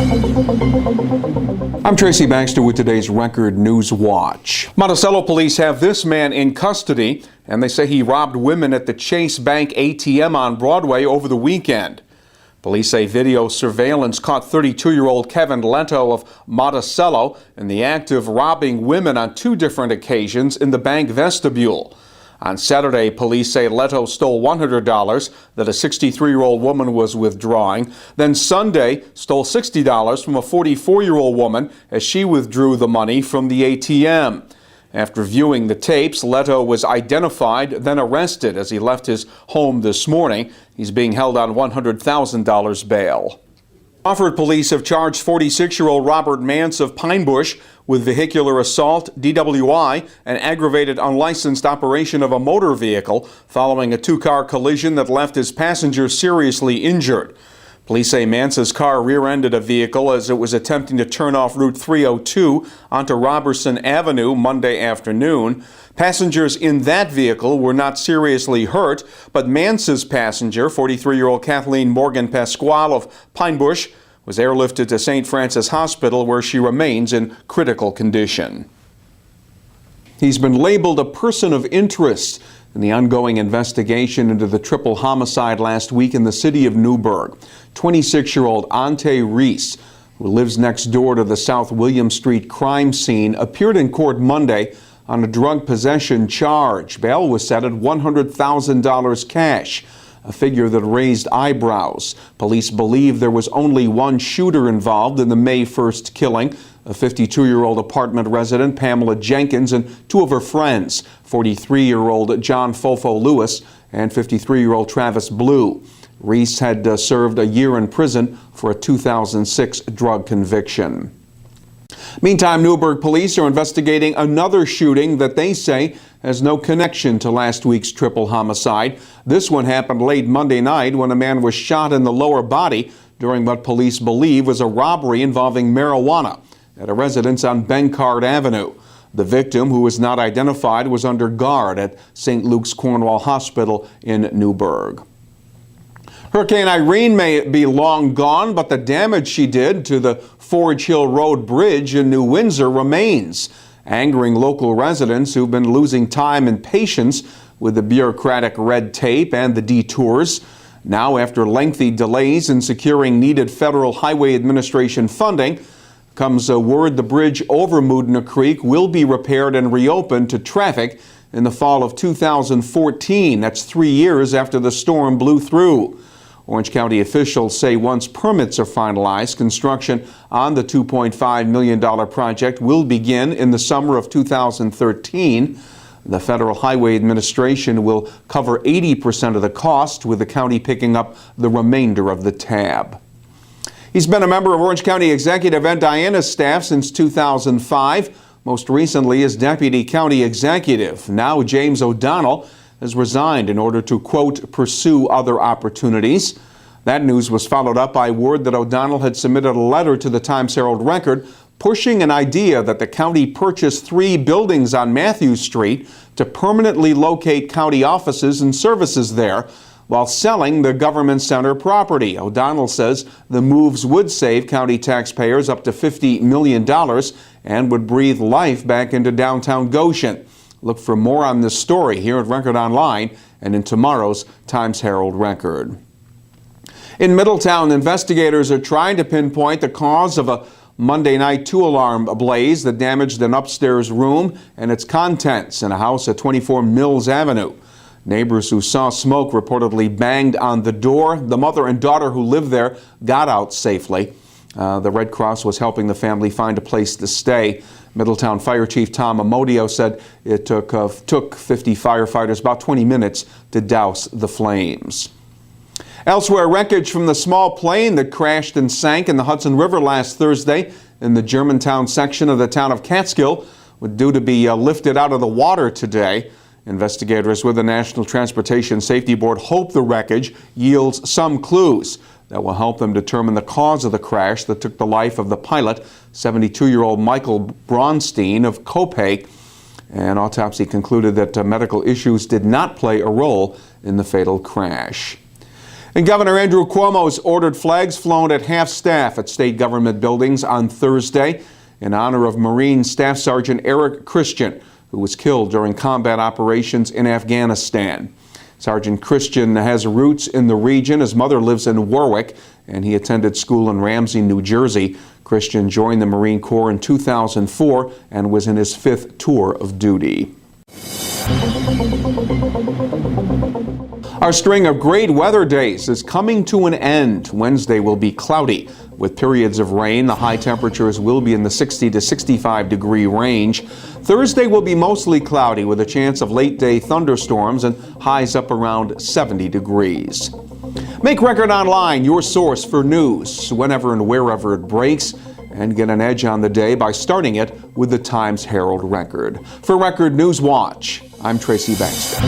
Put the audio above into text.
I'm Tracy Baxter with today's Record Newswatch. Monticello police have this man in custody, and they say he robbed women at the Chase Bank ATM on Broadway over the weekend. Police say video surveillance caught 32-year-old Kevin Leto of Monticello in the act of robbing women on two different occasions in the bank vestibule. On Saturday, police say Leto stole $100 that a 63-year-old woman was withdrawing. Then Sunday, stole $60 from a 44-year-old woman as she withdrew the money from the ATM. After viewing the tapes, Leto was identified, then arrested as he left his home this morning. He's being held on $100,000 bail. Crawford police have charged 46-year-old Robert Mance of Pine Bush with vehicular assault, DWI, and aggravated unlicensed operation of a motor vehicle following a two-car collision that left his passenger seriously injured. Police say Mance's car rear-ended a vehicle as it was attempting to turn off Route 302 onto Robertson Avenue Monday afternoon. Passengers in that vehicle were not seriously hurt, but Mance's passenger, 43-year-old Kathleen Morgan Pasquale of Pine Bush, was airlifted to St. Francis Hospital where she remains in critical condition. He's been labeled a person of interest in the ongoing investigation into the triple homicide last week in the city of Newburgh. 26-year-old Ante Reese, who lives next door to the South William Street crime scene, appeared in court Monday on a drug possession charge. Bail was set at $100,000 cash, a figure that raised eyebrows. Police believe there was only one shooter involved in the May 1st killing, a 52-year-old apartment resident, Pamela Jenkins, and two of her friends, 43-year-old John Fofo Lewis and 53-year-old Travis Blue. Reese had served a year in prison for a 2006 drug conviction. Meantime, Newberg police are investigating another shooting that they say has no connection to last week's triple homicide. This one happened late Monday night when a man was shot in the lower body during what police believe was a robbery involving marijuana at a residence on Bencard Avenue. The victim, who was not identified, was under guard at St. Luke's Cornwall Hospital in Newburgh. Hurricane Irene may be long gone, but the damage she did to the Forge Hill Road Bridge in New Windsor remains, angering local residents who've been losing time and patience with the bureaucratic red tape and the detours. Now, after lengthy delays in securing needed Federal Highway Administration funding, comes a word the bridge over Moodna Creek will be repaired and reopened to traffic in the fall of 2014. That's 3 years after the storm blew through. Orange County officials say once permits are finalized, construction on the $2.5 million project will begin in the summer of 2013. The Federal Highway Administration will cover 80% of the cost, with the county picking up the remainder of the tab. He's been a member of Orange County Executive Ed Diana's staff since 2005, most recently as Deputy County Executive. Now James O'Donnell has resigned in order to, quote, pursue other opportunities. That news was followed up by word that O'Donnell had submitted a letter to the Times-Herald Record pushing an idea that the county purchase 3 buildings on Matthews Street to permanently locate county offices and services there while selling the government center property. O'Donnell says the moves would save county taxpayers up to $50 million and would breathe life back into downtown Goshen. Look for more on this story here at Record Online and in tomorrow's Times-Herald Record. In Middletown, investigators are trying to pinpoint the cause of a Monday night 2-alarm blaze that damaged an upstairs room and its contents in a house at 24 Mills Avenue. Neighbors who saw smoke reportedly banged on the door. The mother and daughter who lived there got out safely. The Red Cross was helping the family find a place to stay. Middletown Fire Chief Tom Amodio said it took 50 firefighters about 20 minutes to douse the flames. Elsewhere, wreckage from the small plane that crashed and sank in the Hudson River last Thursday in the Germantown section of the town of Catskill was due to be lifted out of the water today. Investigators with the National Transportation Safety Board hope the wreckage yields some clues that will help them determine the cause of the crash that took the life of the pilot, 72-year-old Michael Braunstein of Copiague. An autopsy concluded that medical issues did not play a role in the fatal crash. And Governor Andrew Cuomo's ordered flags flown at half-staff at state government buildings on Thursday in honor of Marine Staff Sergeant Eric Christian, who was killed during combat operations in Afghanistan. Sergeant Christian has roots in the region. His mother lives in Warwick, and he attended school in Ramsey, New Jersey. Christian joined the Marine Corps in 2004 and was in his 5th tour of duty. Our string of great weather days is coming to an end. Wednesday will be cloudy with periods of rain. The high temperatures will be in the 60 to 65 degree range. Thursday will be mostly cloudy with a chance of late day thunderstorms and highs up around 70 degrees. Make Record Online your source for news whenever and wherever it breaks, and get an edge on the day by starting it with the Times Herald Record. For Record Newswatch, I'm Tracy Baxter.